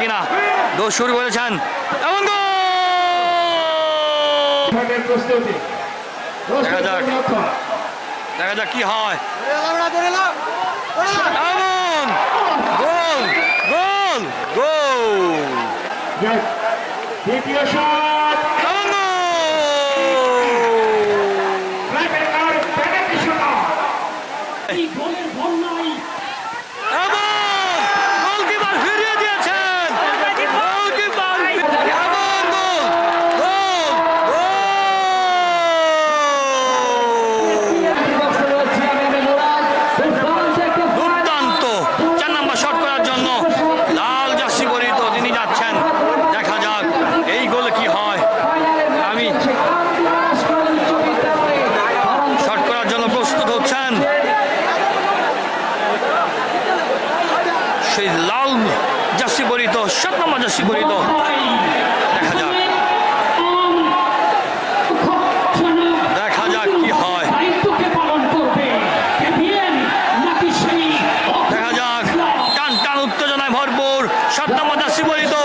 কিনা। দৌড় শুরু করেছেন এমন দেখা যাক দেখা যাক কি হয়। এমন গোল গোল গোল দ্বিতীয় শট গোলকিপার ফিরিয়ে দিয়েছেন। গোলকিপার এমন গোল দুর্দান্ত 4 নম্বর শট করার জন্য লাল জার্সি পরিহিত তিনি যাচ্ছেন। দেখা যাক এই গোলে কি হয়। আমি শট করার জন্য প্রস্তুত হচ্ছেন সেই লাল জার্সি পরিহিত 7 নম্বর জার্সি পরিহিত। দেখা যাক দেখা যাক কি হয়। দেখা যাক টান টান উত্তেজনায় ভরপুর 7 নম্বর জার্সি পরিহিত